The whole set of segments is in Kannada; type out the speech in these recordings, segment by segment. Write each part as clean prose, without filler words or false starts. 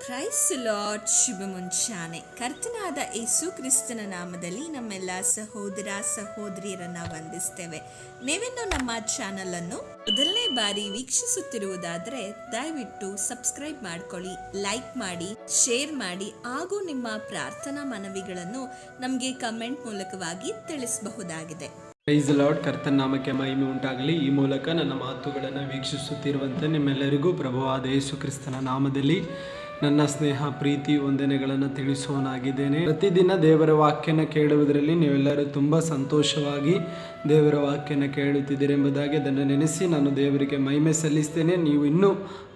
ಕ್ರೈಸ್ಟ್ ಲಾರ್ಡ್ ಶುಭ ಮುಂಚಾನೆ. ಕರ್ತನಾದ ಯೇಸು ಕ್ರಿಸ್ತನ ನಾಮದಲ್ಲಿ ನಮ್ಮೆಲ್ಲ ಸಹೋದರ ಸಹೋದರಿಯರನ್ನ ವಂದಿಸ್ತೇವೆ. ನೀವಿನ್ನು ನಮ್ಮ ಚಾನಲ್ ಅನ್ನು ಮೊದಲನೇ ಬಾರಿ ವೀಕ್ಷಿಸುತ್ತಿರುವುದಾದರೆ ದಯವಿಟ್ಟು ಸಬ್ಸ್ಕ್ರೈಬ್ ಮಾಡ್ಕೊಳ್ಳಿ, ಲೈಕ್ ಮಾಡಿ, ಶೇರ್ ಮಾಡಿ ಹಾಗೂ ನಿಮ್ಮ ಪ್ರಾರ್ಥನಾ ಮನವಿಗಳನ್ನು ನಮಗೆ ಕಮೆಂಟ್ ಮೂಲಕವಾಗಿ ತಿಳಿಸಬಹುದಾಗಿದೆ. ಪ್ರೈಸ್ ಲಾರ್ಡ್, ಕರ್ತನ ನಾಮಕ್ಕೆ ಮಹಿಮೆ ಉಂಟಾಗಲಿ. ಈ ಮೂಲಕ ನನ್ನ ಮಾತುಗಳನ್ನು ವೀಕ್ಷಿಸುತ್ತಿರುವಂತೆ ನಿಮ್ಮೆಲ್ಲರಿಗೂ ಪ್ರಭುವಾದ ಯೇಸು ಕ್ರಿಸ್ತನ ನಾಮದಲ್ಲಿ ನನ್ನ ಸ್ನೇಹ ಪ್ರೀತಿ ವಂದನೆಗಳನ್ನು ತಿಳಿಸುವನಾಗಿದ್ದೇನೆ. ಪ್ರತಿದಿನ ದೇವರ ವಾಕ್ಯನ ಕೇಳುವುದರಲ್ಲಿ ನೀವೆಲ್ಲರೂ ತುಂಬ ಸಂತೋಷವಾಗಿ ದೇವರ ವಾಕ್ಯನ ಕೇಳುತ್ತಿದ್ದೀರಿ ಎಂಬುದಾಗಿ ಅದನ್ನು ನೆನೆಸಿ ನಾನು ದೇವರಿಗೆ ಮಹಿಮೆ ಸಲ್ಲಿಸ್ತೇನೆ. ನೀವು ಇನ್ನೂ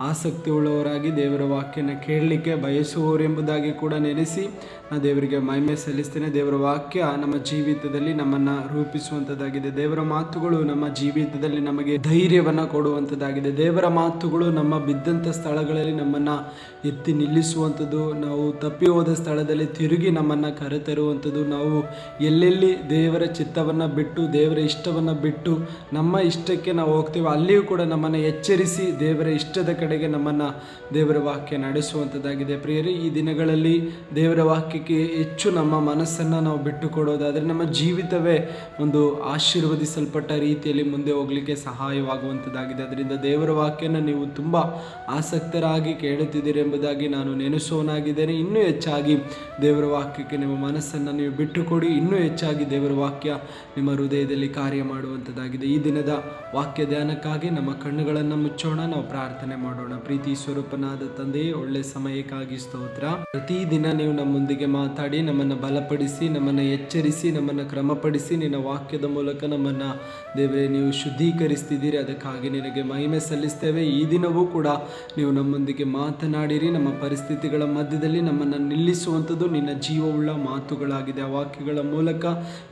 ಆಸಕ್ತಿ ಉಳ್ಳವರಾಗಿ ದೇವರ ವಾಕ್ಯನ ಕೇಳಲಿಕ್ಕೆ ಬಯಸುವವರು ಎಂಬುದಾಗಿ ಕೂಡ ನೆನೆಸಿ ನಾನು ದೇವರಿಗೆ ಮಹಿಮೆ ಸಲ್ಲಿಸ್ತೇನೆ. ದೇವರ ವಾಕ್ಯ ನಮ್ಮ ಜೀವಿತದಲ್ಲಿ ನಮ್ಮನ್ನು ರೂಪಿಸುವಂಥದ್ದಾಗಿದೆ. ದೇವರ ಮಾತುಗಳು ನಮ್ಮ ಜೀವಿತದಲ್ಲಿ ನಮಗೆ ಧೈರ್ಯವನ್ನು ಕೊಡುವಂಥದ್ದಾಗಿದೆ. ದೇವರ ಮಾತುಗಳು ನಮ್ಮ ಬಿದ್ದಂಥ ಸ್ಥಳಗಳಲ್ಲಿ ನಮ್ಮನ್ನು ಎತ್ತಿ ನಿಲ್ಲಿಸುವಂಥದ್ದು, ನಾವು ತಪ್ಪಿ ಹೋದ ಸ್ಥಳದಲ್ಲಿ ತಿರುಗಿ ನಮ್ಮನ್ನು ಕರೆತರುವಂಥದ್ದು, ನಾವು ಎಲ್ಲೆಲ್ಲಿ ದೇವರ ಚಿತ್ತವನ್ನು ಬಿಟ್ಟು ದೇವರ ಇಷ್ಟವನ್ನು ಬಿಟ್ಟು ನಮ್ಮ ಇಷ್ಟಕ್ಕೆ ನಾವು ಹೋಗ್ತೀವಿ ಅಲ್ಲಿಯೂ ಕೂಡ ನಮ್ಮನ್ನು ಎಚ್ಚರಿಸಿ ದೇವರ ಇಷ್ಟದ ಕಡೆಗೆ ನಮ್ಮನ್ನು ದೇವರ ವಾಕ್ಯ ನಡೆಸುವಂಥದ್ದಾಗಿದೆ. ಪ್ರಿಯರೇ, ಈ ದಿನಗಳಲ್ಲಿ ದೇವರ ವಾಕ್ಯಕ್ಕೆ ಹೆಚ್ಚು ನಮ್ಮ ಮನಸ್ಸನ್ನು ನಾವು ಬಿಟ್ಟು ಕೊಡೋದಾದರೆ ನಮ್ಮ ಜೀವಿತವೇ ಒಂದು ಆಶೀರ್ವದಿಸಲ್ಪಟ್ಟ ರೀತಿಯಲ್ಲಿ ಮುಂದೆ ಹೋಗಲಿಕ್ಕೆ ಸಹಾಯವಾಗುವಂಥದ್ದಾಗಿದೆ. ಅದರಿಂದ ದೇವರ ವಾಕ್ಯನ ನೀವು ತುಂಬ ಆಸಕ್ತರಾಗಿ ಕೇಳುತ್ತಿದ್ದೀರಿ ಎಂಬುದಾಗಿ ನಾನು ನೆನೆಸೋನಾಗಿದ್ದೇನೆ. ಇನ್ನೂ ಹೆಚ್ಚಾಗಿ ದೇವರ ವಾಕ್ಯಕ್ಕೆ ನಿಮ್ಮ ಮನಸ್ಸನ್ನು ನೀವು ಬಿಟ್ಟುಕೊಡಿ. ಇನ್ನೂ ಹೆಚ್ಚಾಗಿ ದೇವರ ವಾಕ್ಯ ನಿಮ್ಮ ಹೃದಯದಲ್ಲಿ ಕಾರ್ಯ ಮಾಡುವಂಥದ್ದಾಗಿದೆ. ಈ ದಿನದ ವಾಕ್ಯ ಧ್ಯಾನಕ್ಕಾಗಿ ನಮ್ಮ ಕಣ್ಣುಗಳನ್ನು ಮುಚ್ಚೋಣ, ನಾವು ಪ್ರಾರ್ಥನೆ ಮಾಡೋಣ. ಪ್ರೀತಿ ಸ್ವರೂಪನಾದ ತಂದೆಯೇ, ಒಳ್ಳೆ ಸಮಯಕ್ಕಾಗಿ ಸ್ತೋತ್ರ. ಪ್ರತಿದಿನ ನೀವು ನಮ್ಮೊಂದಿಗೆ ಮಾತಾಡಿ ನಮ್ಮನ್ನು ಬಲಪಡಿಸಿ, ನಮ್ಮನ್ನು ಎಚ್ಚರಿಸಿ, ನಮ್ಮನ್ನು ಕ್ರಮಪಡಿಸಿ ನಿನ್ನ ವಾಕ್ಯದ ಮೂಲಕ ನಮ್ಮನ್ನು ದೇವರೇ ನೀವು ಶುದ್ಧೀಕರಿಸ್ತಿದ್ದೀರಿ. ಅದಕ್ಕಾಗಿ ನಿನಗೆ ಮಹಿಮೆ ಸಲ್ಲಿಸ್ತೇವೆ. ಈ ದಿನವೂ ಕೂಡ ನೀವು ನಮ್ಮೊಂದಿಗೆ ಮಾತನಾಡಿರಿ. ನಮ್ಮ ಪರಿಸ್ಥಿತಿಗಳ ಮಧ್ಯದಲ್ಲಿ ನಮ್ಮನ್ನು ನಿಲ್ಲಿಸುವಂಥದ್ದು ನಿನ್ನ ಜೀವವುಳ್ಳ ಮಾತುಗಳಾಗಿದೆ. ಆ ವಾಕ್ಯಗಳ ಮೂಲಕ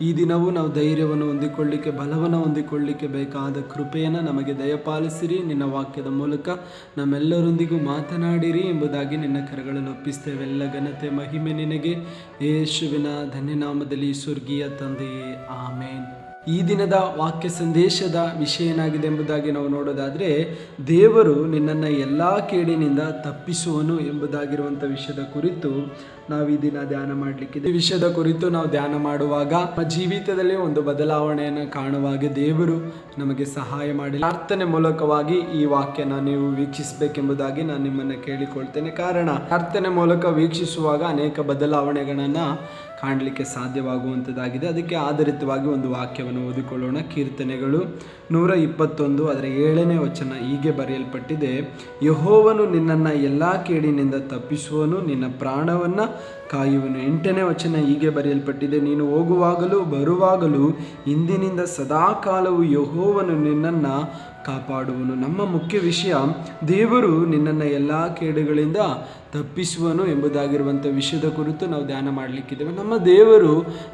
ಈ ದಿನವೂ ನಾವು ಧೈರ್ಯವನ್ನು ಹೊಂದಿಕೊಳ್ಳಿಕ್ಕೆ, ಬಲವನ್ನು ಹೊಂದಿಕೊಳ್ಳಿಕ್ಕೆ ಬೇಕಾದ ಕೃಪೆಯನ್ನು ನಮಗೆ ದಯಪಾಲಿಸಿರಿ. ನಿನ್ನ ವಾಕ್ಯದ ಮೂಲಕ ನಮ್ಮೆಲ್ಲರೊಂದಿಗೂ ಮಾತನಾಡಿರಿ ಎಂಬುದಾಗಿ ನಿನ್ನ ಕರಗಳಲ್ಲಿ ಒಪ್ಪಿಸ್ತೇವೆ. ಎಲ್ಲ ಘನತೆ ಮಹಿಮೆ ನಿನಗೆ, ಯೇಸುವಿನ ಧನ್ಯನಾಮದಲ್ಲಿ ಸ್ವರ್ಗೀಯ ತಂದೆಯೇ, ಆಮೇನ್. ಈ ದಿನದ ವಾಕ್ಯ ಸಂದೇಶದ ವಿಷಯ ಏನಾಗಿದೆ ಎಂಬುದಾಗಿ ನಾವು ನೋಡೋದಾದರೆ, ದೇವರು ನಿನ್ನನ್ನು ಎಲ್ಲ ಕೇಡಿನಿಂದ ತಪ್ಪಿಸುವನು ಎಂಬುದಾಗಿರುವಂಥ ವಿಷಯದ ಕುರಿತು ನಾವು ಈ ದಿನ ಧ್ಯಾನ ಮಾಡಲಿಕ್ಕಿದೆ. ಈ ವಿಷಯದ ಕುರಿತು ನಾವು ಧ್ಯಾನ ಮಾಡುವಾಗ ನಮ್ಮ ಜೀವಿತದಲ್ಲಿ ಒಂದು ಬದಲಾವಣೆಯನ್ನು ಕಾಣುವಾಗ ದೇವರು ನಮಗೆ ಸಹಾಯ ಮಾಡಿ ಪ್ರಾರ್ಥನೆ ಮೂಲಕವಾಗಿ ಈ ವಾಕ್ಯನ ನೀವು ವೀಕ್ಷಿಸಬೇಕೆಂಬುದಾಗಿ ನಾನು ನಿಮ್ಮನ್ನು ಕೇಳಿಕೊಳ್ತೇನೆ. ಕಾರಣ, ಪ್ರಾರ್ಥನೆ ಮೂಲಕ ವೀಕ್ಷಿಸುವಾಗ ಅನೇಕ ಬದಲಾವಣೆಗಳನ್ನು ಕಾಣಲಿಕ್ಕೆ ಸಾಧ್ಯವಾಗುವಂಥದ್ದಾಗಿದೆ. ಅದಕ್ಕೆ ಆಧಾರಿತವಾಗಿ ಒಂದು ವಾಕ್ಯವನ್ನು ಓದಿಕೊಳ್ಳೋಣ. ಕೀರ್ತನೆಗಳು 121 ಅದರ 7ನೇ ವಚನ ಹೀಗೆ ಬರೆಯಲ್ಪಟ್ಟಿದೆ: ಯೆಹೋವನು ನಿನ್ನನ್ನು ಎಲ್ಲ ಕೇಡಿನಿಂದ ತಪ್ಪಿಸುವನು, ನಿನ್ನ ಪ್ರಾಣವನ್ನು ಕಾಯುವನು. 8ನೇ ವಚನ ಹೀಗೆ ಬರೆಯಲ್ಪಟ್ಟಿದೆ: ನೀನು ಹೋಗುವಾಗಲೂ ಬರುವಾಗಲೂ ಇಂದಿನಿಂದ ಸದಾಕಾಲವು ಯೆಹೋವನು ನಿನ್ನನ್ನು ಕಾಪಾಡುವನು. ನಮ್ಮ ಮುಖ್ಯ ವಿಷಯ, ದೇವರು ನಿನ್ನನ್ನು ಎಲ್ಲ ಕೇಡುಗಳಿಂದ ತಪ್ಪಿಸುವನು ಎಂಬುದಾಗಿರುವಂಥ ವಿಷಯದ ಕುರಿತು ನಾವು ಧ್ಯಾನ ಮಾಡಲಿಕ್ಕಿದ್ದೇವೆ. ನಮ್ಮ ದೇವರು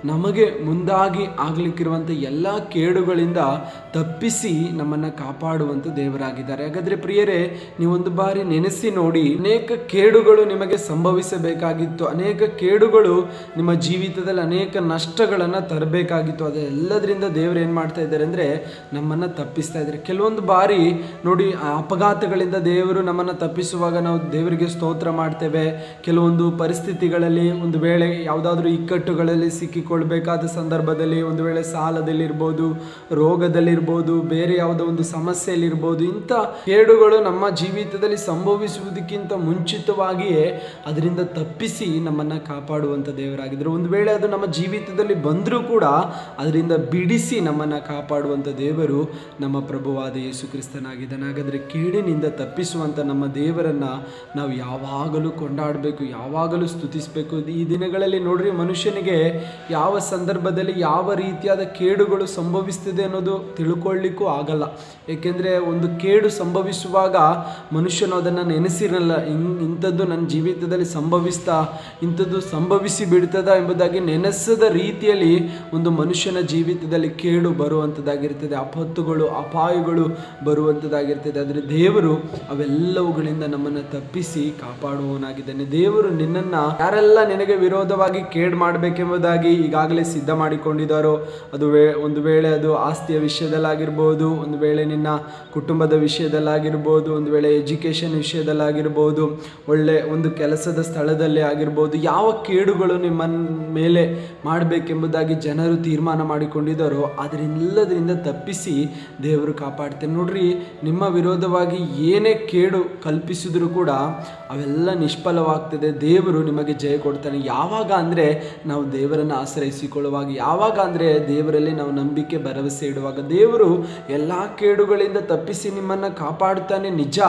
ನಮಗೆ ಮುಂದಾಗಿ ಆಗಲಿಕ್ಕಿರುವಂಥ ಎಲ್ಲ ಕೇಡುಗಳಿಂದ ತಪ್ಪಿಸಿ ನಮ್ಮನ್ನು ಕಾಪಾಡುವಂಥ ದೇವರಾಗಿದ್ದಾರೆ. ಹಾಗಾದರೆ ಪ್ರಿಯರೇ, ನೀವೊಂದು ಬಾರಿ ನೆನೆಸಿ ನೋಡಿ, ಅನೇಕ ಕೇಡುಗಳು ನಿಮಗೆ ಸಂಭವಿಸಬೇಕಾಗಿತ್ತು, ಅನೇಕ ಕೇಡುಗಳು ನಿಮ್ಮ ಜೀವಿತದಲ್ಲಿ ಅನೇಕ ನಷ್ಟಗಳನ್ನು ತರಬೇಕಾಗಿತ್ತು. ಅದೆಲ್ಲದರಿಂದ ದೇವರು ಏನು ಮಾಡ್ತಾ ಇದ್ದಾರೆ ಅಂದರೆ ನಮ್ಮನ್ನು ತಪ್ಪಿಸ್ತಾ ಇದ್ದಾರೆ. ಕೆಲವೊಂದು ಬಾರಿ ನೋಡಿ, ಅಪಘಾತಗಳಿಂದ ದೇವರು ನಮ್ಮನ್ನು ತಪ್ಪಿಸುವಾಗ ನಾವು ದೇವರಿಗೆ ಸ್ತೋತ್ರ ಮಾಡ್ತೇವೆ. ಕೆಲವೊಂದು ಪರಿಸ್ಥಿತಿಗಳಲ್ಲಿ ಒಂದು ವೇಳೆ ಯಾವುದಾದ್ರೂ ಇಕ್ಕಟ್ಟುಗಳಲ್ಲಿ ಸಿಕ್ಕಿಕೊಳ್ಬೇಕಾದ ಸಂದರ್ಭದಲ್ಲಿ, ಒಂದು ವೇಳೆ ಸಾಲದಲ್ಲಿರ್ಬೋದು, ರೋಗದಲ್ಲಿರ್ಬೋದು, ಬೇರೆ ಯಾವುದೋ ಒಂದು ಸಮಸ್ಯೆಯಲ್ಲಿರ್ಬೋದು, ಇಂಥ ಕೇಡುಗಳು ನಮ್ಮ ಜೀವಿತದಲ್ಲಿ ಸಂಭವಿಸುವುದಕ್ಕಿಂತ ಮುಂಚಿತವಾಗಿಯೇ ಅದರಿಂದ ತಪ್ಪಿಸಿ ನಮ್ಮನ್ನು ಕಾಪಾಡುವಂಥ ದೇವರಾಗಿದ್ದರು. ಒಂದು ವೇಳೆ ಅದು ನಮ್ಮ ಜೀವಿತದಲ್ಲಿ ಬಂದರೂ ಕೂಡ ಅದರಿಂದ ಬಿಡಿಸಿ ನಮ್ಮನ್ನು ಕಾಪಾಡುವಂಥ ದೇವರು ನಮ್ಮ ಪ್ರಭುವಾದ ಯೇಸು ಕ್ರಿಸ್ತನಾಗಿದ್ದಾನೆ. ಹಾಗಾದರೆ ಕೇಡಿನಿಂದ ತಪ್ಪಿಸುವಂಥ ನಮ್ಮ ದೇವರನ್ನು ನಾವು ಯಾವಾಗಲೂ ಕೊಂಡಾಡಬೇಕು, ಯಾವಾಗಲೂ ಸ್ತುತಿಸಬೇಕು. ಈ ದಿನಗಳಲ್ಲಿ ನೋಡ್ರಿ, ಮನುಷ್ಯನಿಗೆ ಯಾವ ಸಂದರ್ಭದಲ್ಲಿ ಯಾವ ರೀತಿಯಾದ ಕೇಡುಗಳು ಸಂಭವಿಸ್ತಿದೆ ಅನ್ನೋದು ತಿಳ್ಕೊಳ್ಳಿಕ್ಕೂ ಆಗಲ್ಲ. ಏಕೆಂದರೆ ಒಂದು ಕೇಡು ಸಂಭವಿಸುವಾಗ ಮನುಷ್ಯನು ಅದನ್ನು ನೆನೆಸಿರಲ್ಲ. ಇಂಥದ್ದು ನನ್ನ ಜೀವಿತದಲ್ಲಿ ಇಂಥದ್ದು ಸಂಭವಿಸಿ ಬಿಡ್ತದ ಎಂಬುದಾಗಿ ನೆನೆಸದ ರೀತಿಯಲ್ಲಿ ಒಂದು ಮನುಷ್ಯನ ಜೀವಿತದಲ್ಲಿ ಕೇಡು ಬರುವಂಥದ್ದಾಗಿರ್ತದೆ. ಆಪತ್ತುಗಳು, ಅಪಾಯಗಳು ಬರುವಂಥದ್ದಾಗಿರ್ತದೆ. ಆದರೆ ದೇವರು ಅವೆಲ್ಲವುಗಳಿಂದ ನಮ್ಮನ್ನು ತಪ್ಪಿಸಿ ಕಾಪಾಡುವವನಾಗಿದ್ದಾನೆ. ದೇವರು ನಿನ್ನನ್ನು ಯಾರೆಲ್ಲ ನಿನಗೆ ವಿರೋಧವಾಗಿ ಕೇಡು ಮಾಡಬೇಕೆಂಬುದಾಗಿ ಈಗಾಗಲೇ ಸಿದ್ಧ ಮಾಡಿಕೊಂಡಿದ್ದಾರೋ, ಅದು ಒಂದು ವೇಳೆ ಅದು ಆಸ್ತಿಯ ವಿಷಯದಲ್ಲಾಗಿರ್ಬೋದು, ಒಂದು ವೇಳೆ ನಿನ್ನ ಕುಟುಂಬದ ವಿಷಯದಲ್ಲಾಗಿರ್ಬೋದು, ಒಂದು ವೇಳೆ ಎಜುಕೇಷನ್ ವಿಷಯದಲ್ಲಾಗಿರ್ಬೋದು, ಒಳ್ಳೆ ಒಂದು ಕೆಲಸದ ಸ್ಥಳದಲ್ಲಿ ಆಗಿರ್ಬೋದು, ಯಾವ ಕೇಡುಗಳು ನಿಮ್ಮ ಮೇಲೆ ಮಾಡಬೇಕೆಂಬುದಾಗಿ ಜನರು ತೀರ್ಮಾನ ಮಾಡಿಕೊಂಡಿದ್ದಾರೋ ಅದರೆಲ್ಲದರಿಂದ ತಪ್ಪಿಸಿ ದೇವರು ಕಾಪಾಡ್ತೇನೆ. ನೋಡ್ರಿ, ನಿಮ್ಮ ವಿರೋಧವಾಗಿ ಏನೇ ಕೇಡು ಕಲ್ಪಿಸಿದ್ರು ಕೂಡ ಅವೆಲ್ಲ ನಿಷ್ಫಲವಾಗ್ತದೆ. ದೇವರು ನಿಮಗೆ ಜಯ ಕೊಡ್ತಾನೆ. ಯಾವಾಗ ಅಂದರೆ ನಾವು ದೇವರನ್ನು ಆಶ್ರಯಿಸಿಕೊಳ್ಳುವಾಗ, ಯಾವಾಗ ಅಂದರೆ ದೇವರಲ್ಲಿ ನಾವು ನಂಬಿಕೆ ಭರವಸೆ ಇಡುವಾಗ. ದೇವರು ಎಲ್ಲ ಕೇಡುಗಳಿಂದ ತಪ್ಪಿಸಿ ನಿಮ್ಮನ್ನು ಕಾಪಾಡುತ್ತಾನೆ ನಿಜ,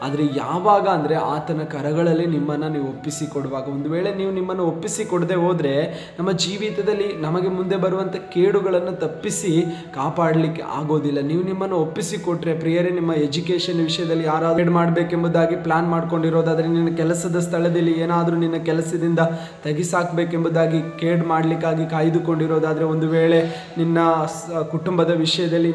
ಆದರೆ ಯಾವಾಗ ಅಂದರೆ ಆತನ ಕರಗಳಲ್ಲಿ ನಿಮ್ಮನ್ನು ನೀವು ಒಪ್ಪಿಸಿಕೊಡುವಾಗ. ಒಂದು ವೇಳೆ ನೀವು ನಿಮ್ಮನ್ನು ಒಪ್ಪಿಸಿಕೊಡದೆ ಹೋದರೆ ನಮ್ಮ ಜೀವಿತದಲ್ಲಿ ನಮಗೆ ಮುಂದೆ ಬರುವಂಥ ಕೇಡುಗಳನ್ನು ತಪ್ಪಿಸಿ ಕಾಪಾಡಲಿಕ್ಕೆ ಆಗೋದಿಲ್ಲ. ನೀವು ನಿಮ್ಮನ್ನು ಒಪ್ಪಿಸಿಕೊಟ್ರೆ ಪ್ರಿಯರೇ, ನಿಮ್ಮ ಎಜುಕೇಷನ್ ವಿಷಯದಲ್ಲಿ ಯಾರಾದರೂ ಮಾಡಬೇಕೆಂಬುದಾಗಿ ಪ್ಲಾನ್ ಮಾಡ್ಕೊಂಡಿರೋದಾದರೆ, ನಿನ್ನ ಕೆಲಸದ ಸ್ಥಳದಲ್ಲಿ ಏನಾದರೂ ನಿನ್ನ ಕೆಲಸದಿಂದ ತೆಗಿಸಾಕಬೇಕೆಂಬುದಾಗಿ ಕೇಡು ಮಾಡಲಿಕ್ಕಾಗಿ ಕಾಯ್ದುಕೊಂಡಿರೋದಾದರೆ, ಒಂದು ವೇಳೆ ನಿನ್ನ ಕುಟುಂಬದ ವಿಷಯದಲ್ಲಿ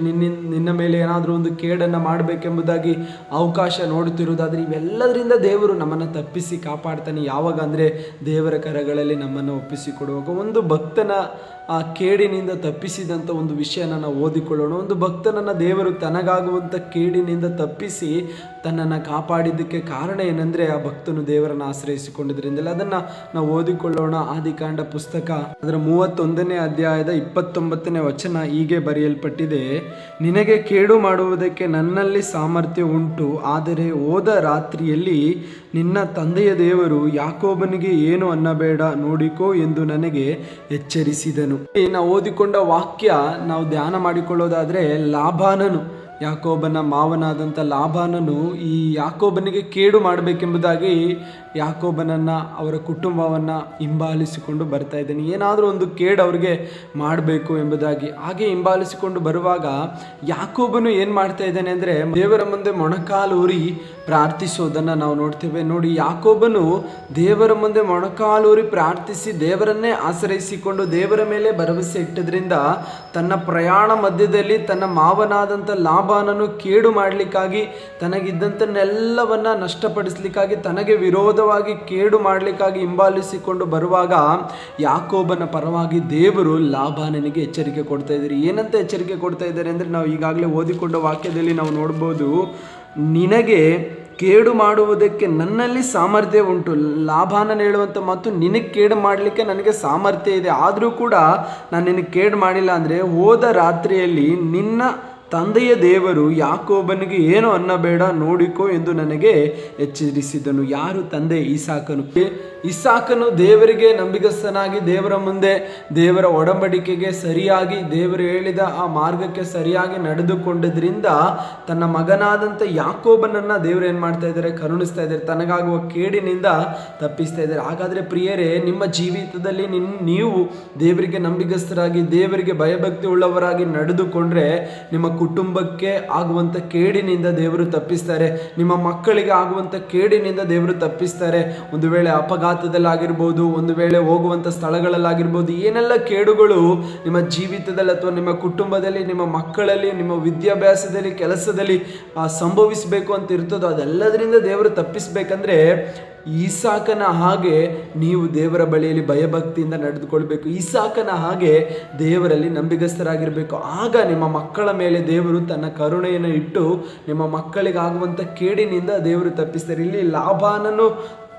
ನಿನ್ನ ಮೇಲೆ ಏನಾದರೂ ಒಂದು ಕೇಡನ್ನು ಮಾಡಬೇಕೆಂಬುದಾಗಿ ಅವಕಾಶ ನೋಡುತ್ತಿರುವುದಾದರೆ, ಇವೆಲ್ಲದರಿಂದ ದೇವರು ನಮ್ಮನ್ನು ತಪ್ಪಿಸಿ ಕಾಪಾಡ್ತಾನೆ. ಯಾವಾಗ ಅಂದರೆ ದೇವರ ಕರಗಳಲ್ಲಿ ನಮ್ಮನ್ನು ಒಪ್ಪಿಸಿಕೊಡುವಾಗ. ಒಂದು ಭಕ್ತನ ಆ ಕೇಡಿನಿಂದ ತಪ್ಪಿಸಿದಂಥ ಒಂದು ವಿಷಯನ ನಾವು ಓದಿಕೊಳ್ಳೋಣ. ಒಂದು ಭಕ್ತನನ್ನು ದೇವರು ತನಗಾಗುವಂಥ ಕೇಡಿನಿಂದ ತಪ್ಪಿಸಿ ತನ್ನನ್ನು ಕಾಪಾಡಿದ್ದಕ್ಕೆ ಕಾರಣ ಏನಂದರೆ, ಆ ಭಕ್ತನು ದೇವರನ್ನು ಆಶ್ರಯಿಸಿಕೊಂಡಿದ್ದರಿಂದಲೇ. ಅದನ್ನು ನಾವು ಓದಿಕೊಳ್ಳೋಣ. ಆದಿಕಾಂಡ ಪುಸ್ತಕ ಅದರ 31ನೇ ಅಧ್ಯಾಯದ 29ನೇ ವಚನ ಹೀಗೆ ಬರೆಯಲ್ಪಟ್ಟಿದೆ: ನಿನಗೆ ಕೇಡು ಮಾಡುವುದಕ್ಕೆ ನನ್ನಲ್ಲಿ ಸಾಮರ್ಥ್ಯ ಉಂಟು, ಆದರೆ ಹೋದ ರಾತ್ರಿಯಲ್ಲಿ ನಿನ್ನ ತಂದೆಯ ದೇವರು ಯಾಕೋಬನಿಗೆ ಏನು ಅನ್ನಬೇಡ, ನೋಡಿಕೋ ಎಂದು ನನಗೆ ಎಚ್ಚರಿಸಿದನು. ನಾವು ಓದಿಕೊಂಡ ವಾಕ್ಯ ನಾವು ಧ್ಯಾನ ಮಾಡಿಕೊಳ್ಳೋದಾದರೆ, ಲಾಬಾನನು, ಯಾಕೋಬನ ಮಾವನಾದಂಥ ಲಾಬಾನನು ಈ ಯಾಕೋಬನಿಗೆ ಕೇಡು ಮಾಡಬೇಕೆಂಬುದಾಗಿ ಯಾಕೋಬನನ್ನು, ಅವರ ಕುಟುಂಬವನ್ನು ಹಿಂಬಾಲಿಸಿಕೊಂಡು ಬರ್ತಾ ಇದ್ದಾನೆ. ಏನಾದರೂ ಒಂದು ಕೇಡು ಅವ್ರಿಗೆ ಮಾಡಬೇಕು ಎಂಬುದಾಗಿ. ಹಾಗೆ ಹಿಂಬಾಲಿಸಿಕೊಂಡು ಬರುವಾಗ ಯಾಕೋಬನು ಏನು ಮಾಡ್ತಾ ಇದ್ದಾನೆ ಅಂದರೆ, ದೇವರ ಮುಂದೆ ಮೊಣಕಾಲೂರಿ ಪ್ರಾರ್ಥಿಸೋದನ್ನು ನಾವು ನೋಡ್ತೇವೆ. ನೋಡಿ, ಯಾಕೋಬನು ದೇವರ ಮುಂದೆ ಮೊಣಕಾಲೂರಿ ಪ್ರಾರ್ಥಿಸಿ ದೇವರನ್ನೇ ಆಶ್ರಯಿಸಿಕೊಂಡು ದೇವರ ಮೇಲೆ ಭರವಸೆ ಇಟ್ಟದ್ರಿಂದ ತನ್ನ ಪ್ರಯಾಣ ಮಧ್ಯದಲ್ಲಿ ತನ್ನ ಮಾವನಾದಂಥ ಲಾಬಾನನು ಕೇಡು ಮಾಡಲಿಕ್ಕಾಗಿ, ತನಗಿದ್ದಂಥನ್ನೆಲ್ಲವನ್ನ ನಷ್ಟಪಡಿಸಲಿಕ್ಕಾಗಿ, ತನಗೆ ವಿರೋಧವಾಗಿ ಕೇಡು ಮಾಡಲಿಕ್ಕಾಗಿ ಹಿಂಬಾಲಿಸಿಕೊಂಡು ಬರುವಾಗ ಯಾಕೋಬನ ಪರವಾಗಿ ದೇವರು ಲಾಬಾನನಿಗೆ ಎಚ್ಚರಿಕೆ ಕೊಡ್ತಾ ಇದ್ದಾರೆ. ಏನಂತ ಎಚ್ಚರಿಕೆ ಕೊಡ್ತಾ ಇದ್ದಾರೆ ಅಂದರೆ, ನಾವು ಈಗಾಗಲೇ ಓದಿಕೊಂಡ ವಾಕ್ಯದಲ್ಲಿ ನಾವು ನೋಡ್ಬೋದು, ನಿನಗೆ ಕೇಡು ಮಾಡುವುದಕ್ಕೆ ನನ್ನಲ್ಲಿ ಸಾಮರ್ಥ್ಯ ಉಂಟು. ಲಾಬಾನನ ಹೇಳುವಂಥ ಮಾತು, ನಿನಗೆ ಕೇಡು ಮಾಡಲಿಕ್ಕೆ ನನಗೆ ಸಾಮರ್ಥ್ಯ ಇದೆ, ಆದರೂ ಕೂಡ ನಾನು ನಿನಗೆ ಕೇಡು ಮಾಡಿಲ್ಲ. ಅಂದರೆ ಹೋದ ರಾತ್ರಿಯಲ್ಲಿ ನಿನ್ನ ತಂದೆಯ ದೇವರು ಯಾಕೋಬನಿಗೆ ಏನು ಅನ್ನಬೇಡ, ನೋಡಿಕೋ ಎಂದು ನನಗೆ ಎಚ್ಚರಿಸಿದನು. ಯಾರು ತಂದೆ? ಇಸಾಕನು ದೇವರಿಗೆ ನಂಬಿಗಸ್ತನಾಗಿ ದೇವರ ಮುಂದೆ ದೇವರ ಒಡಂಬಡಿಕೆಗೆ ಸರಿಯಾಗಿ, ದೇವರು ಹೇಳಿದ ಆ ಮಾರ್ಗಕ್ಕೆ ಸರಿಯಾಗಿ ನಡೆದುಕೊಂಡದ್ರಿಂದ ತನ್ನ ಮಗನಾದಂಥ ಯಾಕೋಬನನ್ನು ದೇವರು ಏನು ಮಾಡ್ತಾ ಇದ್ದಾರೆ? ಕರುಣಿಸ್ತಾ ಇದ್ದಾರೆ, ತನಗಾಗುವ ಕೇಡಿನಿಂದ ತಪ್ಪಿಸ್ತಾ ಇದ್ದಾರೆ. ಹಾಗಾದರೆ ಪ್ರಿಯರೇ, ನಿಮ್ಮ ಜೀವಿತದಲ್ಲಿ ನೀವು ದೇವರಿಗೆ ನಂಬಿಗಸ್ತರಾಗಿ ದೇವರಿಗೆ ಭಯಭಕ್ತಿ ಉಳ್ಳವರಾಗಿ ನಡೆದುಕೊಂಡ್ರೆ ನಿಮ್ಮ ಕುಟುಂಬಕ್ಕೆ ಆಗುವಂಥ ಕೇಡಿನಿಂದ ದೇವರು ತಪ್ಪಿಸ್ತಾರೆ, ನಿಮ್ಮ ಮಕ್ಕಳಿಗೆ ಆಗುವಂಥ ಕೇಡಿನಿಂದ ದೇವರು ತಪ್ಪಿಸ್ತಾರೆ. ಒಂದು ವೇಳೆ ಅಪಘಾತದಲ್ಲಾಗಿರ್ಬೋದು, ಒಂದು ವೇಳೆ ಹೋಗುವಂಥ ಸ್ಥಳಗಳಲ್ಲಾಗಿರ್ಬೋದು, ಏನೆಲ್ಲ ಕೇಡುಗಳು ನಿಮ್ಮ ಜೀವಿತದಲ್ಲಿ ಅಥವಾ ನಿಮ್ಮ ಕುಟುಂಬದಲ್ಲಿ, ನಿಮ್ಮ ಮಕ್ಕಳಲ್ಲಿ, ನಿಮ್ಮ ವಿದ್ಯಾಭ್ಯಾಸದಲ್ಲಿ, ಕೆಲಸದಲ್ಲಿ ಸಂಭವಿಸಬೇಕು ಅಂತ ಇರ್ತದೋ ಅದೆಲ್ಲದರಿಂದ ದೇವರು ತಪ್ಪಿಸ್ಬೇಕಂದ್ರೆ ಈಸಾಕನ ಹಾಗೆ ನೀವು ದೇವರ ಬಳಿಯಲ್ಲಿ ಭಯಭಕ್ತಿಯಿಂದ ನಡೆದುಕೊಳ್ಬೇಕು. ಈಸಾಕನ ಹಾಗೆ ದೇವರಲ್ಲಿ ನಂಬಿಗಸ್ತರಾಗಿರಬೇಕು. ಆಗ ನಿಮ್ಮ ಮಕ್ಕಳ ಮೇಲೆ ದೇವರು ತನ್ನ ಕರುಣೆಯನ್ನು ಇಟ್ಟು ನಿಮ್ಮ ಮಕ್ಕಳಿಗಾಗುವಂಥ ಕೇಡಿನಿಂದ ದೇವರು ತಪ್ಪಿಸ್ತಾರೆ. ಇಲ್ಲಿ ಲಾಬಾನನು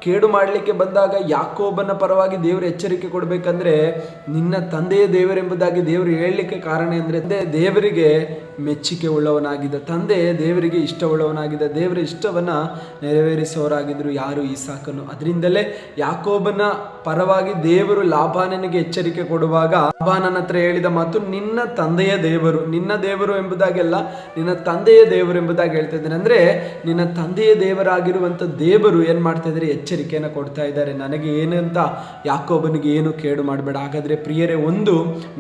ಕೇಡು ಮಾಡಲಿಕ್ಕೆ ಬಂದಾಗ ಯಾಕೋಬನ ಪರವಾಗಿ ದೇವರು ಎಚ್ಚರಿಕೆ ಕೊಡಬೇಕಂದ್ರೆ, ನಿನ್ನ ತಂದೆಯ ದೇವರೆಂಬುದಾಗಿ ದೇವರು ಹೇಳಲಿಕ್ಕೆ ಕಾರಣ ಅಂದರೆ, ದೇವರಿಗೆ ಮೆಚ್ಚುಗೆ ಉಳ್ಳವನಾಗಿದ್ದ ತಂದೆ, ದೇವರಿಗೆ ಇಷ್ಟವುಳ್ಳವನಾಗಿದ್ದ, ದೇವರ ಇಷ್ಟವನ್ನು ನೆರವೇರಿಸುವವರಾಗಿದ್ದರು ಯಾರು? ಇಸಾಕನು. ಅದರಿಂದಲೇ ಯಾಕೋಬನ ಪರವಾಗಿ ದೇವರು ಲಾಬಾನನಿಗೆ ಎಚ್ಚರಿಕೆ ಕೊಡುವಾಗ ಲಾಬಾನನ ಹತ್ರ ಹೇಳಿದ ಮಾತು, ನಿನ್ನ ತಂದೆಯ ದೇವರು. ನಿನ್ನ ದೇವರು ಎಂಬುದಾಗೆಲ್ಲ ನಿನ್ನ ತಂದೆಯ ದೇವರು ಎಂಬುದಾಗಿ ಹೇಳ್ತಾ ಇದ್ದಾನೆ. ಅಂದರೆ ನಿನ್ನ ತಂದೆಯ ದೇವರಾಗಿರುವಂಥ ದೇವರು ಏನು ಮಾಡ್ತಾ ಇದ್ದಾರೆ? ಎಚ್ಚರಿಕೆಯನ್ನು ಕೊಡ್ತಾ ಇದ್ದಾರೆ. ನನಗೆ ಏನಂತ ಯಾಕೋಬನಿಗೆ ಏನು ಕೇಡು ಮಾಡಬೇಡ. ಹಾಗಾದರೆ ಪ್ರಿಯರೇ, ಒಂದು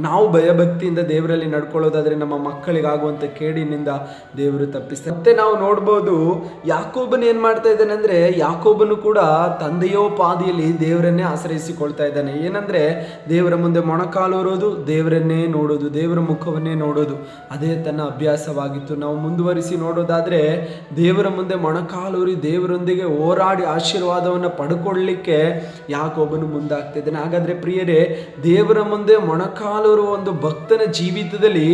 ನಾವು ಭಯಭಕ್ತಿಯಿಂದ ದೇವರಲ್ಲಿ ನಡ್ಕೊಳ್ಳೋದಾದರೆ ನಮ್ಮ ಮಕ್ಕಳಿಗಾಗುವ ಆಗುವಂಥ ಕೇಡಿನಿಂದ ದೇವರು ತಪ್ಪಿಸ್ತಾರೆ. ಮತ್ತೆ ನಾವು ನೋಡ್ಬೋದು, ಯಾಕೋಬನು ಏನು ಮಾಡ್ತಾ ಇದ್ದಾನೆ ಅಂದರೆ, ಯಾಕೋಬನು ಕೂಡ ತಂದೆಯೋಪಾದಿಯಲ್ಲಿ ದೇವರನ್ನೇ ಆಶ್ರಯಿಸಿಕೊಳ್ತಾ ಇದ್ದಾನೆ. ಏನಂದರೆ ದೇವರ ಮುಂದೆ ಮೊಣಕಾಲೂರೋದು, ದೇವರನ್ನೇ ನೋಡೋದು, ದೇವರ ಮುಖವನ್ನೇ ನೋಡೋದು, ಅದೇ ತನ್ನ ಅಭ್ಯಾಸವಾಗಿತ್ತು. ನಾವು ಮುಂದುವರಿಸಿ ನೋಡೋದಾದರೆ, ದೇವರ ಮುಂದೆ ಮೊಣಕಾಲೂರಿ ದೇವರೊಂದಿಗೆ ಹೋರಾಡಿ ಆಶೀರ್ವಾದವನ್ನು ಪಡ್ಕೊಳ್ಳಿಕ್ಕೆ ಯಾಕೋಬನು ಮುಂದಾಗ್ತಿದ್ದಾನೆ. ಹಾಗಾದರೆ ಪ್ರಿಯರೇ, ದೇವರ ಮುಂದೆ ಮೊಣಕಾಲೂರುವ ಒಂದು ಭಕ್ತನ ಜೀವಿತದಲ್ಲಿ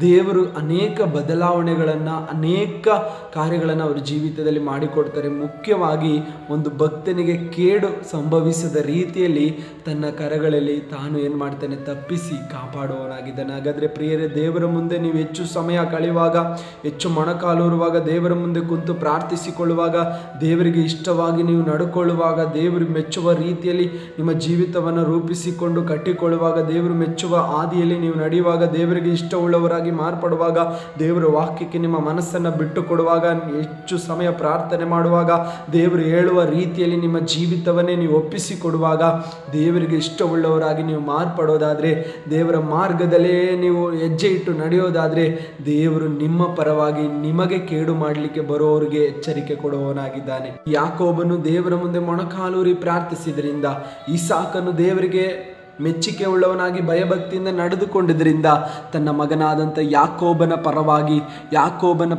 ದೇವರು ಅನೇಕ ಬದಲಾವಣೆಗಳನ್ನು, ಅನೇಕ ಕಾರ್ಯಗಳನ್ನು ಅವರ ಜೀವಿತದಲ್ಲಿ ಮಾಡಿಕೊಡ್ತಾರೆ. ಮುಖ್ಯವಾಗಿ ಒಂದು ಭಕ್ತನಿಗೆ ಕೇಡು ಸಂಭವಿಸದ ರೀತಿಯಲ್ಲಿ ತನ್ನ ಕರಗಳಲ್ಲಿ ತಾನು ಏನು ಮಾಡ್ತಾನೆ, ತಪ್ಪಿಸಿ ಕಾಪಾಡುವವನಾಗಿದ್ದಾನೆ. ಹಾಗಾದರೆ ಪ್ರಿಯರೇ, ದೇವರ ಮುಂದೆ ನೀವು ಹೆಚ್ಚು ಸಮಯ ಕಳೆಯುವಾಗ, ಹೆಚ್ಚು ಮೊಣಕಾಲೂರುವಾಗ, ದೇವರ ಮುಂದೆ ಕುಂತು ಪ್ರಾರ್ಥಿಸಿಕೊಳ್ಳುವಾಗ, ದೇವರಿಗೆ ಇಷ್ಟವಾಗಿ ನೀವು ನಡ್ಕೊಳ್ಳುವಾಗ, ದೇವರು ಮೆಚ್ಚುವ ರೀತಿಯಲ್ಲಿ ನಿಮ್ಮ ಜೀವಿತವನ್ನು ರೂಪಿಸಿಕೊಂಡು ಕಟ್ಟಿಕೊಳ್ಳುವಾಗ, ದೇವರು ಮೆಚ್ಚುವ ಹಾದಿಯಲ್ಲಿ ನೀವು ನಡೆಯುವಾಗ, ದೇವರಿಗೆ ಇಷ್ಟವುಳ್ಳವರಾಗಿ ಮಾರ್ಪಡುವಾಗ, ದೇವರ ವಾಕ್ಯಕ್ಕೆ ನಿಮ್ಮ ಮನಸ್ಸನ್ನು ಬಿಟ್ಟು ಕೊಡುವಾಗ, ಹೆಚ್ಚು ಸಮಯ ಪ್ರಾರ್ಥನೆ ಮಾಡುವಾಗ, ದೇವರು ಹೇಳುವ ರೀತಿಯಲ್ಲಿ ನಿಮ್ಮ ಜೀವಿತವನ್ನೇ ನೀವು ಒಪ್ಪಿಸಿಕೊಡುವಾಗ, ದೇವರಿಗೆ ಇಷ್ಟವುಳ್ಳವರಾಗಿ ನೀವು ಮಾರ್ಪಡೋದಾದರೆ, ದೇವರ ಮಾರ್ಗದಲ್ಲೇ ನೀವು ಹೆಜ್ಜೆ ಇಟ್ಟು ನಡೆಯೋದಾದರೆ, ದೇವರು ನಿಮ್ಮ ಪರವಾಗಿ ನಿಮಗೆ ಕೇಡು ಮಾಡಲಿಕ್ಕೆ ಬರೋರಿಗೆ ಎಚ್ಚರಿಕೆ ಕೊಡುವವನಾಗಿದ್ದಾನೆ. ಯಾಕೋಬನು ದೇವರ ಮುಂದೆ ಮೊಣಕಾಲೂರಿ ಪ್ರಾರ್ಥಿಸಿದ್ರಿಂದ, ಇಸಾಕನು ದೇವರಿಗೆ ಮೆಚ್ಚುಗೆ ಉಳ್ಳವನಾಗಿ ಭಯಭಕ್ತಿಯಿಂದ ನಡೆದುಕೊಂಡಿದ್ದರಿಂದ ತನ್ನ ಮಗನಾದಂಥ ಯಾಕೋಬನ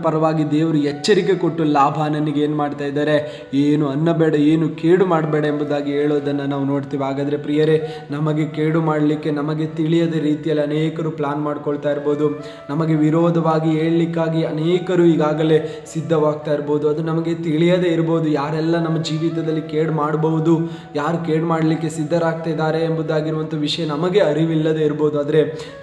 ಪರವಾಗಿ ದೇವರು ಎಚ್ಚರಿಕೆ ಕೊಟ್ಟು ಲಾಬಾನನಿಗೆ ಏನು ಮಾಡ್ತಾ ಇದ್ದಾರೆ, ಏನು ಅನ್ನಬೇಡ, ಏನು ಕೇಡು ಮಾಡಬೇಡ ಎಂಬುದಾಗಿ ಹೇಳೋದನ್ನು ನಾವು ನೋಡ್ತೀವಿ. ಹಾಗಾದರೆ ಪ್ರಿಯರೇ, ನಮಗೆ ಕೇಡು ಮಾಡಲಿಕ್ಕೆ ನಮಗೆ ತಿಳಿಯದ ರೀತಿಯಲ್ಲಿ ಅನೇಕರು ಪ್ಲಾನ್ ಮಾಡ್ಕೊಳ್ತಾ ಇರ್ಬೋದು. ನಮಗೆ ವಿರೋಧವಾಗಿ ಹೇಳಲಿಕ್ಕಾಗಿ ಅನೇಕರು ಈಗಾಗಲೇ ಸಿದ್ಧವಾಗ್ತಾ ಇರ್ಬೋದು. ಅದು ನಮಗೆ ತಿಳಿಯದೇ ಇರ್ಬೋದು. ಯಾರೆಲ್ಲ ನಮ್ಮ ಜೀವಿತದಲ್ಲಿ ಕೇಡು ಮಾಡಬಹುದು, ಯಾರು ಕೇಡು ಮಾಡಲಿಕ್ಕೆ ಸಿದ್ಧರಾಗ್ತಾ ಇದ್ದಾರೆ ಎಂಬುದಾಗಿರುವಂಥ ವಿಷಯ ನಮಗೆ ಅರಿವಿಲ್ಲದೆ ಇರ್ಬೋದು. ಆದರೆ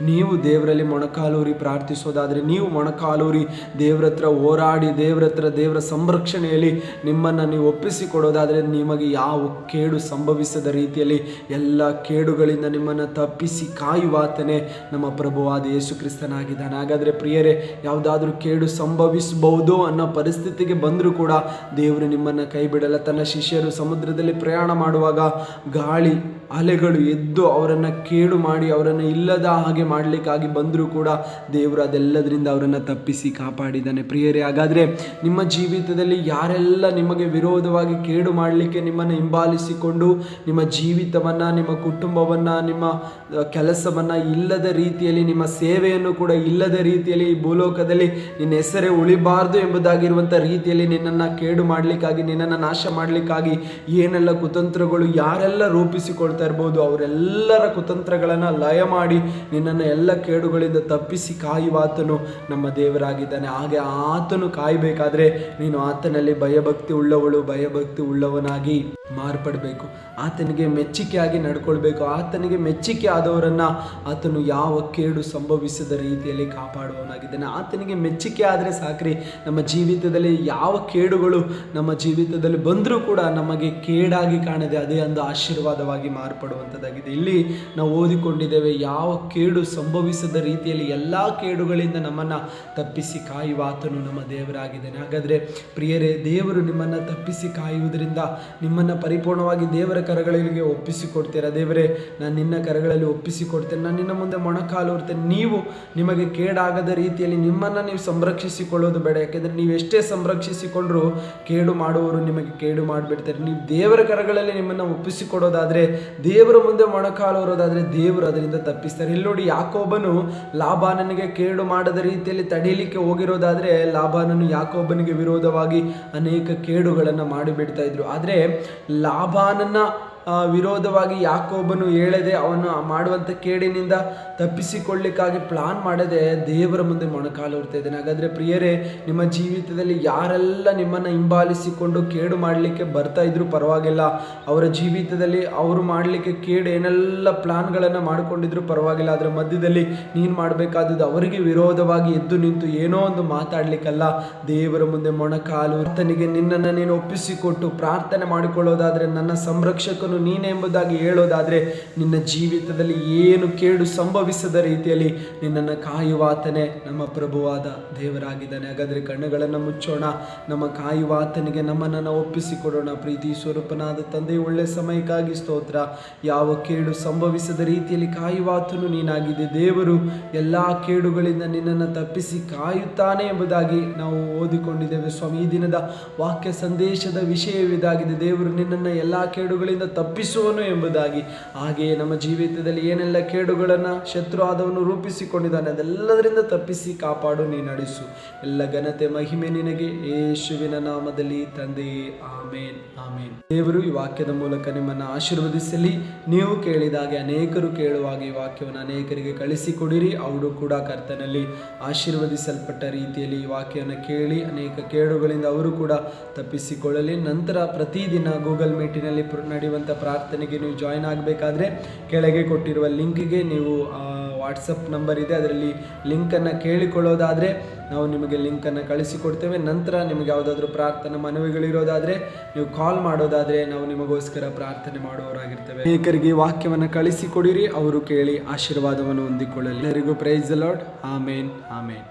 ನೀವು ದೇವರಲ್ಲಿ ಮೊಣಕಾಲೂರಿ ಪ್ರಾರ್ಥಿಸೋದಾದರೆ, ನೀವು ಮೊಣಕಾಲೂರಿ ದೇವರ ಹತ್ರ ಹೋರಾಡಿ, ದೇವರ ಸಂರಕ್ಷಣೆಯಲ್ಲಿ ನಿಮ್ಮನ್ನು ನೀವು ಒಪ್ಪಿಸಿಕೊಡೋದಾದರೆ, ನಿಮಗೆ ಯಾವ ಕೇಡು ಸಂಭವಿಸದ ರೀತಿಯಲ್ಲಿ ಎಲ್ಲ ಕೇಡುಗಳಿಂದ ನಿಮ್ಮನ್ನು ತಪ್ಪಿಸಿ ಕಾಯುವಾತನೇ ನಮ್ಮ ಪ್ರಭುವಾದ ಯೇಸು ಕ್ರಿಸ್ತನಾಗಿದ್ದಾನೆ. ಹಾಗಾದರೆ ಪ್ರಿಯರೇ, ಯಾವುದಾದ್ರೂ ಕೇಡು ಸಂಭವಿಸಬಹುದು ಅನ್ನೋ ಪರಿಸ್ಥಿತಿಗೆ ಬಂದರೂ ಕೂಡ ದೇವರು ನಿಮ್ಮನ್ನು ಕೈ ಬಿಡಲ್ಲ. ತನ್ನ ಶಿಷ್ಯರು ಸಮುದ್ರದಲ್ಲಿ ಪ್ರಯಾಣ ಮಾಡುವಾಗ ಗಾಳಿ ಅಲೆಗಳು ಎದ್ದು ಅವರನ್ನು ಕೇಡು ಮಾಡಿ ಅವರನ್ನು ಇಲ್ಲದ ಹಾಗೆ ಮಾಡಲಿಕ್ಕಾಗಿ ಬಂದರೂ ಕೂಡ ದೇವರು ಅದೆಲ್ಲದರಿಂದ ಅವರನ್ನು ತಪ್ಪಿಸಿ ಕಾಪಾಡಿದ್ದಾನೆ. ಪ್ರಿಯರೇ, ಹಾಗಾದರೆ ನಿಮ್ಮ ಜೀವಿತದಲ್ಲಿ ಯಾರೆಲ್ಲ ನಿಮಗೆ ವಿರೋಧವಾಗಿ ಕೇಡು ಮಾಡಲಿಕ್ಕೆ ನಿಮ್ಮನ್ನು ಹಿಂಬಾಲಿಸಿಕೊಂಡು ನಿಮ್ಮ ಜೀವಿತವನ್ನು, ನಿಮ್ಮ ಕುಟುಂಬವನ್ನು, ನಿಮ್ಮ ಕೆಲಸವನ್ನು ಇಲ್ಲದ ರೀತಿಯಲ್ಲಿ, ನಿಮ್ಮ ಸೇವೆಯನ್ನು ಕೂಡ ಇಲ್ಲದ ರೀತಿಯಲ್ಲಿ ಈ ಭೂಲೋಕದಲ್ಲಿ ನಿನ್ನ ಹೆಸರೇ ಉಳಿಬಾರ್ದು ಎಂಬುದಾಗಿರುವಂಥ ರೀತಿಯಲ್ಲಿ ನಿನ್ನನ್ನು ಕೇಡು ಮಾಡಲಿಕ್ಕಾಗಿ, ನಿನ್ನನ್ನು ನಾಶ ಮಾಡಲಿಕ್ಕಾಗಿ ಏನೆಲ್ಲ ಕುತಂತ್ರಗಳು ಯಾರೆಲ್ಲ ರೂಪಿಸಿಕೊಳ್ತಾ ಇರ್ಬೋದು, ಅವರೆಲ್ಲರ ಕುತಂತ್ರಗಳನ್ನು ಲಯ ಮಾಡಿ ನಿನ್ನನ್ನು ಎಲ್ಲ ಕೇಡುಗಳಿಂದ ತಪ್ಪಿಸಿ ಕಾಯುವಾತನು ನಮ್ಮ ದೇವರಾಗಿದ್ದಾನೆ. ಹಾಗೆ ಆತನು ಕಾಯಬೇಕಾದ್ರೆ ನೀನು ಆತನಲ್ಲಿ ಭಯಭಕ್ತಿ ಉಳ್ಳವನಾಗಿ ಮಾರ್ಪಡಬೇಕು. ಆತನಿಗೆ ಮೆಚ್ಚುಗೆಯಾಗಿ ನಡ್ಕೊಳ್ಬೇಕು. ಆತನಿಗೆ ಮೆಚ್ಚುಗೆ ಆದವರನ್ನು ಆತನು ಯಾವ ಕೇಡು ಸಂಭವಿಸದ ರೀತಿಯಲ್ಲಿ ಕಾಪಾಡುವವನಾಗಿದ್ದಾನೆ. ಆತನಿಗೆ ಮೆಚ್ಚುಗೆ ಆದರೆ ಸಾಕ್ರಿ, ನಮ್ಮ ಜೀವಿತದಲ್ಲಿ ಯಾವ ಕೇಡುಗಳು ನಮ್ಮ ಜೀವಿತದಲ್ಲಿ ಬಂದರೂ ಕೂಡ ನಮಗೆ ಕೇಡಾಗಿ ಕಾಣದೆ ಅದೇ ಒಂದು ಆಶೀರ್ವಾದವಾಗಿ ಮಾರ್ಪಡುವಂಥದ್ದಾಗಿದೆ. ಇಲ್ಲಿ ನಾವು ಓದಿಕೊಂಡಿದ್ದೇವೆ, ಯಾವ ಕೇಡು ಸಂಭವಿಸದ ರೀತಿಯಲ್ಲಿ ಎಲ್ಲ ಕೇಡುಗಳಿಂದ ನಮ್ಮನ್ನು ತಪ್ಪಿಸಿ ಕಾಯುವ ಆತನು ನಮ್ಮ ದೇವರಾಗಿದ್ದಾನೆ. ಹಾಗಾದರೆ ಪ್ರಿಯರೇ, ದೇವರು ನಿಮ್ಮನ್ನು ತಪ್ಪಿಸಿ ಕಾಯುವುದರಿಂದ ನಿಮ್ಮನ್ನು ಪರಿಪೂರ್ಣವಾಗಿ ದೇವರ ಕರಗಳಿಗೆ ಒಪ್ಪಿಸಿಕೊಡ್ತೀರಾ. ದೇವರೇ, ನಾನು ನಿನ್ನ ಕರಗಳಲ್ಲಿ ಒಪ್ಪಿಸಿಕೊಡ್ತೇನೆ, ನಾನು ನಿನ್ನ ಮುಂದೆ ಮೊಣಕಾಲೂರ್ತೇನೆ. ನೀವು ನಿಮಗೆ ಕೇಡಾಗದ ರೀತಿಯಲ್ಲಿ ನಿಮ್ಮನ್ನು ನೀವು ಸಂರಕ್ಷಿಸಿಕೊಳ್ಳೋದು ಬೇಡ. ಯಾಕೆಂದರೆ ನೀವು ಎಷ್ಟೇ ಸಂರಕ್ಷಿಸಿಕೊಂಡ್ರೂ ಕೇಡು ಮಾಡುವವರು ನಿಮಗೆ ಕೇಡು ಮಾಡಿಬಿಡ್ತಾರೆ. ನೀವು ದೇವರ ಕರಗಳಲ್ಲಿ ನಿಮ್ಮನ್ನು ಒಪ್ಪಿಸಿಕೊಡೋದಾದರೆ, ದೇವರ ಮುಂದೆ ಮೊಣಕಾಲೂರೋದಾದರೆ ದೇವರು ಅದರಿಂದ ತಪ್ಪಿಸ್ತಾರೆ. ಇಲ್ಲಿ ನೋಡಿ, ಯಾಕೋಬನು ಲಾಬಾನನಿಗೆ ಕೇಡು ಮಾಡದ ರೀತಿಯಲ್ಲಿ ತಡೀಲಿಕ್ಕೆ ಹೋಗಿರೋದಾದರೆ, ಲಾಬಾನನು ಯಾಕೋಬನಿಗೆ ವಿರೋಧವಾಗಿ ಅನೇಕ ಕೇಡುಗಳನ್ನು ಮಾಡಿಬಿಡ್ತಾ ಇದ್ರು. ಆದರೆ ಲಾಬಾನನ ವಿರೋಧವಾಗಿ ಯಾಕೋಬನು ಹೇಳದೆ ಅವನು ಮಾಡುವಂಥ ಕೇಡಿನಿಂದ ತಪ್ಪಿಸಿಕೊಳ್ಳಿಕ್ಕಾಗಿ ಪ್ಲಾನ್ ಮಾಡದೆ ದೇವರ ಮುಂದೆ ಮೊಣಕಾಲೂರ್ತಾ ಇದ್ದಾನೆ. ಹಾಗಾದರೆ ಪ್ರಿಯರೇ, ನಿಮ್ಮ ಜೀವಿತದಲ್ಲಿ ಯಾರೆಲ್ಲ ನಿಮ್ಮನ್ನು ಹಿಂಬಾಲಿಸಿಕೊಂಡು ಕೇಡು ಮಾಡಲಿಕ್ಕೆ ಬರ್ತಾ ಇದ್ರು ಪರವಾಗಿಲ್ಲ, ಅವರ ಜೀವಿತದಲ್ಲಿ ಅವರು ಮಾಡಲಿಕ್ಕೆ ಕೇಡು ಏನೆಲ್ಲ ಪ್ಲಾನ್ಗಳನ್ನು ಮಾಡಿಕೊಂಡಿದ್ರು ಪರವಾಗಿಲ್ಲ. ಅದರ ಮಧ್ಯದಲ್ಲಿ ನೀನು ಮಾಡಬೇಕಾದದ್ದು ಅವರಿಗೆ ವಿರೋಧವಾಗಿ ಎದ್ದು ನಿಂತು ಏನೋ ಒಂದು ಮಾತಾಡಲಿಕ್ಕಲ್ಲ, ದೇವರ ಮುಂದೆ ಮೊಣಕಾಲು ಆತನಿಗೆ ನಿನ್ನನ್ನು ನೀನು ಒಪ್ಪಿಸಿಕೊಟ್ಟು ಪ್ರಾರ್ಥನೆ ಮಾಡಿಕೊಳ್ಳೋದಾದರೆ, ನನ್ನ ಸಂರಕ್ಷಕನು ಕಾಯುವಾತನು ನೀನೇ ಎಂಬುದಾಗಿ ಹೇಳೋದಾದರೆ ನಿನ್ನ ಜೀವಿತದಲ್ಲಿ ಏನು ಕೇಡು ಸಂಭವಿಸದ ರೀತಿಯಲ್ಲಿ ನಿನ್ನನ್ನು ಕಾಯುವಾತನೇ ನಮ್ಮ ಪ್ರಭುವಾದ ದೇವರಾಗಿದ್ದಾನೆ. ಹಾಗಾದರೆ ಕಣ್ಣುಗಳನ್ನು ಮುಚ್ಚೋಣ, ನಮ್ಮ ಕಾಯುವಾತನಿಗೆ ನಮ್ಮನ್ನು ಒಪ್ಪಿಸಿಕೊಡೋಣ. ಪ್ರೀತಿ ಸ್ವರೂಪನಾದ ತಂದೆ, ಒಳ್ಳೆ ಸಮಯಕ್ಕಾಗಿ ಸ್ತೋತ್ರ. ಯಾವ ಕೇಡು ಸಂಭವಿಸದ ರೀತಿಯಲ್ಲಿ ಕಾಯುವಾತನು ನೀನಾಗಿದೆ. ದೇವರು ಎಲ್ಲ ಕೇಡುಗಳಿಂದ ನಿನ್ನನ್ನು ತಪ್ಪಿಸಿ ಕಾಯುತ್ತಾನೆ ಎಂಬುದಾಗಿ ನಾವು ಓದಿಕೊಂಡಿದ್ದೇವೆ ಸ್ವಾಮಿ. ಈ ದಿನದ ವಾಕ್ಯ ಸಂದೇಶದ ವಿಷಯವಿದಾಗಿದೆ. ದೇವರು ನಿನ್ನನ್ನು ಎಲ್ಲ ಕೇಡುಗಳಿಂದ ತಪ್ಪಿಸುವನು ಎಂಬುದಾಗಿ. ಹಾಗೆಯೇ ನಮ್ಮ ಜೀವಿತದಲ್ಲಿ ಏನೆಲ್ಲ ಕೇಡುಗಳನ್ನು ಶತ್ರು ಆದವನು ರೂಪಿಸಿಕೊಂಡಿದ್ದಾನೆ ಅದೆಲ್ಲದರಿಂದ ತಪ್ಪಿಸಿ ಕಾಪಾಡು, ನೀ ನಡೆಸು. ಎಲ್ಲ ಘನತೆ ಮಹಿಮೆ ನಿನಗೆ, ಯೇಸುವಿನ ನಾಮದಲ್ಲಿ ತಂದೆಯೇ, ಆಮೇನ್ ಆಮೇನ್. ದೇವರು ಈ ವಾಕ್ಯದ ಮೂಲಕ ನಿಮ್ಮನ್ನು ಆಶೀರ್ವದಿಸಲಿ. ನೀವು ಕೇಳಿದಾಗೆ ಅನೇಕರು ಕೇಳುವಾಗ ಈ ವಾಕ್ಯವನ್ನು ಅನೇಕರಿಗೆ ಕಳಿಸಿಕೊಡಿರಿ. ಅವರು ಕೂಡ ಕರ್ತನಲ್ಲಿ ಆಶೀರ್ವದಿಸಲ್ಪಟ್ಟ ರೀತಿಯಲ್ಲಿ ಈ ವಾಕ್ಯವನ್ನು ಕೇಳಿ ಅನೇಕ ಕೇಡುಗಳಿಂದ ಅವರು ಕೂಡ ತಪ್ಪಿಸಿಕೊಳ್ಳಲಿ. ನಂತರ ಪ್ರತಿದಿನ ಗೂಗಲ್ ಮೀಟಿನಲ್ಲಿ ನಡೆಯುವಂಥ ಪ್ರಾರ್ಥನೆಗೆ ನೀವು ಜಾಯಿನ್ ಆಗಬೇಕಾದ್ರೆ ಕೆಳಗೆ ಕೊಟ್ಟಿರುವ ಲಿಂಕ್ಗೆ ನೀವು ವಾಟ್ಸಪ್ ನಂಬರ್ ಇದೆ, ಅದರಲ್ಲಿ ಲಿಂಕನ್ನು ಕೇಳಿಕೊಳ್ಳೋದಾದರೆ ನಾವು ನಿಮಗೆ ಲಿಂಕನ್ನು ಕಳಿಸಿಕೊಡ್ತೇವೆ. ನಂತರ ನಿಮಗೆ ಯಾವುದಾದ್ರೂ ಪ್ರಾರ್ಥನೆ ಮನವಿಗಳಿರೋದಾದರೆ ನೀವು ಕಾಲ್ ಮಾಡೋದಾದರೆ ನಾವು ನಿಮಗೋಸ್ಕರ ಪ್ರಾರ್ಥನೆ ಮಾಡುವವರಾಗಿರ್ತೇವೆ. ಅನೇಕರಿಗೆ ವಾಕ್ಯವನ್ನು ಕಳಿಸಿಕೊಡಿರಿ, ಅವರು ಕೇಳಿ ಆಶೀರ್ವಾದವನ್ನು ಹೊಂದಿಕೊಳ್ಳಲಿ. ಎಲ್ಲರಿಗೂ praise the lord. Amen amen.